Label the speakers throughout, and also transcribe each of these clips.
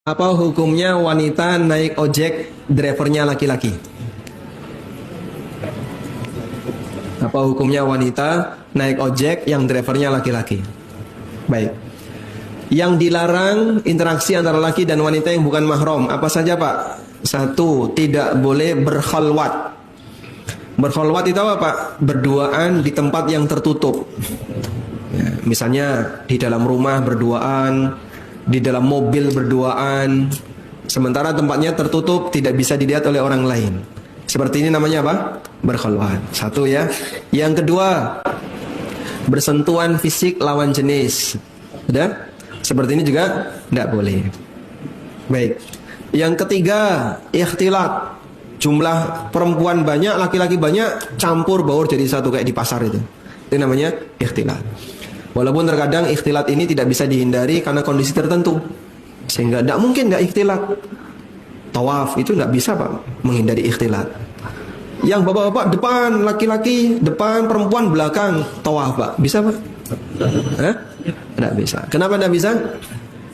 Speaker 1: Apa hukumnya wanita naik ojek drivernya laki-laki? Apa hukumnya wanita naik ojek yang drivernya laki-laki? Baik. Yang dilarang interaksi antara laki dan wanita yang bukan mahram apa saja, Pak? Satu, tidak boleh berkhalwat. Berkhalwat itu apa, Pak? Berduaan di tempat yang tertutup. Ya, misalnya di dalam rumah berduaan, di dalam mobil berduaan, sementara tempatnya tertutup, tidak bisa dilihat oleh orang lain. Seperti ini namanya apa? Berkhalwat. Satu ya. Yang kedua, bersentuhan fisik lawan jenis. Sudah? Seperti ini juga tidak boleh. Baik. Yang ketiga, ikhtilat. Jumlah perempuan banyak, laki-laki banyak, campur baur jadi satu kayak di pasar itu. Itu namanya ikhtilat. Walaupun terkadang ikhtilat ini tidak bisa dihindari karena kondisi tertentu, sehingga tidak mungkin tidak ikhtilat. Tawaf itu tidak bisa, Pak, menghindari ikhtilat. Yang bapak-bapak depan laki-laki, depan perempuan belakang tawaf, Pak, bisa, Pak? Tidak bisa. Kenapa tidak bisa?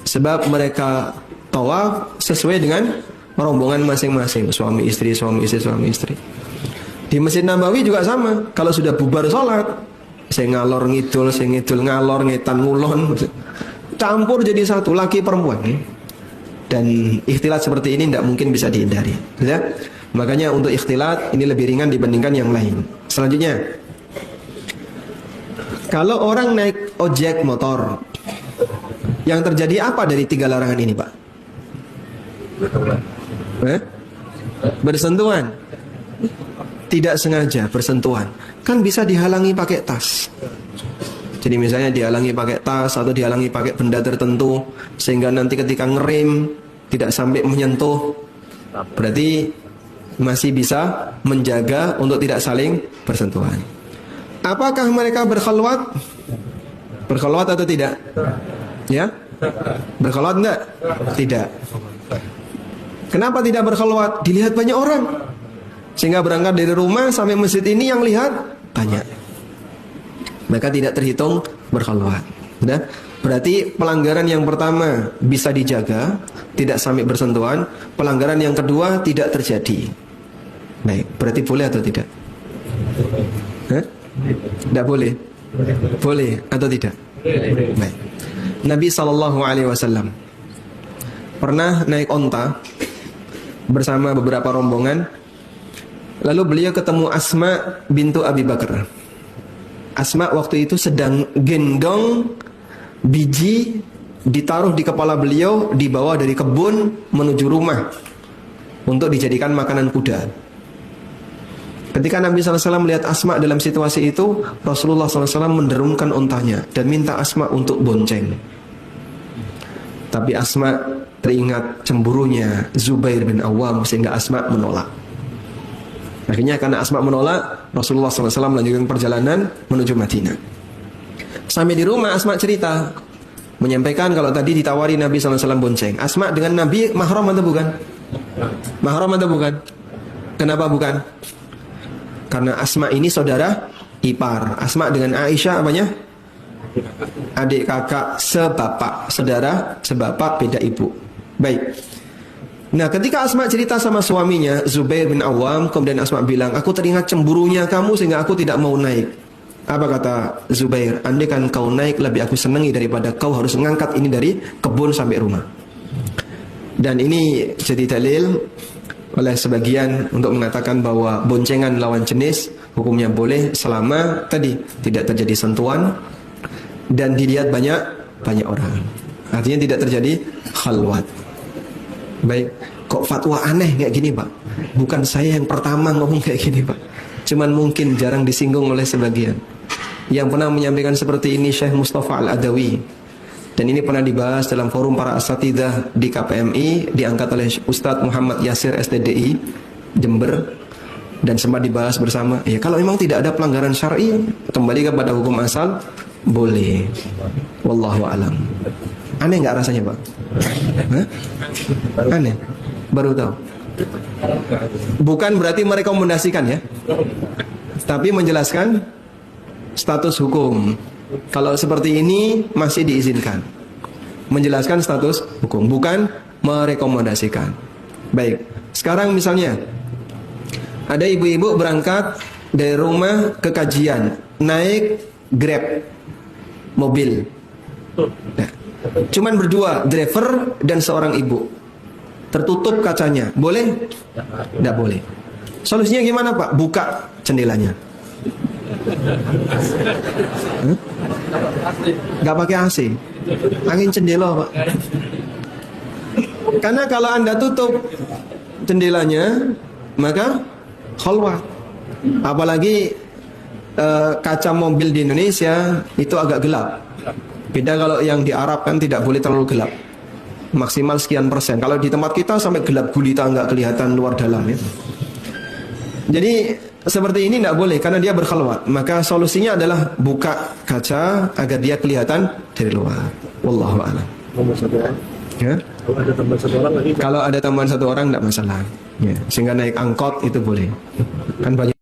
Speaker 1: Sebab mereka tawaf sesuai dengan rombongan masing-masing, suami istri, suami istri, suami istri. Di Masjid Nabawi juga sama. Kalau sudah bubar sholat, saya ngalor ngidul, saya ngidul ngalor, ngetan ngulon, campur jadi satu, laki perempuan. Dan ikhtilat seperti ini tidak mungkin bisa dihindari, ya? Makanya untuk ikhtilat ini lebih ringan dibandingkan yang lain. Selanjutnya, kalau orang naik ojek motor, yang terjadi apa dari tiga larangan ini, Pak? Bersentuhan. Tidak sengaja bersentuhan, kan bisa dihalangi pakai tas. Jadi misalnya dihalangi pakai tas atau dihalangi pakai benda tertentu, sehingga nanti ketika ngerem tidak sampai menyentuh, berarti masih bisa menjaga untuk tidak saling bersentuhan. Apakah mereka berkhalwat? Berkhalwat atau tidak? Ya? Berkhalwat enggak? Tidak. Kenapa tidak berkhalwat? Dilihat banyak orang, sehingga berangkat dari rumah sampai masjid ini yang lihat banyak. Maka tidak terhitung berkhalwat. Sudah? Berarti pelanggaran yang pertama bisa dijaga, tidak sampai bersentuhan. Pelanggaran yang kedua tidak terjadi. Baik, berarti boleh atau tidak? Tidak boleh. Boleh atau tidak? Baik. Nabi SAW pernah naik onta bersama beberapa rombongan. Lalu beliau ketemu Asma bintu Abi Bakar. Asma waktu itu sedang gendong biji, ditaruh di kepala beliau, dibawa dari kebun menuju rumah untuk dijadikan makanan kuda. Ketika Nabi SAW melihat Asma dalam situasi itu, Rasulullah SAW menderungkan ontanya dan minta Asma untuk bonceng. Tapi Asma teringat cemburunya Zubair bin Awam, sehingga Asma menolak. Akhirnya karena Asma menolak, Rasulullah SAW melanjutkan perjalanan menuju Madinah. Sampai di rumah Asma cerita, menyampaikan kalau tadi ditawari Nabi SAW bonceng. Asma dengan Nabi mahram atau bukan? Mahram atau bukan? Kenapa bukan? Karena Asma ini saudara ipar. Asma dengan Aisyah apanya? Adik kakak sebapak, saudara sebapak beda ibu. Baik. Nah, ketika Asma cerita sama suaminya Zubair bin Awam, kemudian Asma bilang, aku teringat cemburunya kamu sehingga aku tidak mau naik. Apa kata Zubair? Andai kan kau naik, lebih aku senangi daripada kau harus mengangkat ini dari kebun sampai rumah. Dan ini jadi dalil oleh sebagian untuk mengatakan bahwa boncengan lawan jenis hukumnya boleh selama tadi tidak terjadi sentuhan dan dilihat banyak orang. Artinya tidak terjadi khalwat. Baik, kok fatwa aneh kayak gini, Pak? Bukan saya yang pertama ngomong kayak gini, Pak. Cuman mungkin jarang disinggung oleh sebagian. Yang pernah menyampaikan seperti ini Syekh Mustafa Al-Adawi. Dan ini pernah dibahas dalam forum para asatidzah di KPMI, diangkat oleh Ustadz Muhammad Yasir STDI Jember, dan sempat dibahas bersama. Ya, kalau memang tidak ada pelanggaran syar'i, kembali kepada hukum asal, boleh. Wallahu a'lam. Aneh nggak rasanya, Pak? Aneh. Baru tahu. Bukan berarti merekomendasikan ya, tapi menjelaskan status hukum. Kalau seperti ini masih diizinkan. Menjelaskan status hukum, bukan merekomendasikan. Baik, sekarang misalnya ada ibu-ibu berangkat dari rumah ke kajian, naik Grab mobil. Nah, cuman berdua, driver dan seorang ibu. Tertutup kacanya, boleh? Tidak boleh. Solusinya gimana Pak? Buka jendelanya. Gak pakai AC, angin jendela Pak. Karena kalau Anda tutup jendelanya, maka khalwat. Apalagi kaca mobil di Indonesia itu agak gelap. Beda kalau yang di Arab kan tidak boleh terlalu gelap, maksimal sekian persen. Kalau di tempat kita sampai gelap gulita, nggak kelihatan luar dalam ya. Jadi seperti ini tidak boleh karena dia berkhalwat. Maka solusinya adalah buka kaca agar dia kelihatan dari luar. Wallahu a'lam. Ya? Kalau ada tambahan satu orang tidak masalah. Ya. Sehingga naik angkot itu boleh. Kan banyak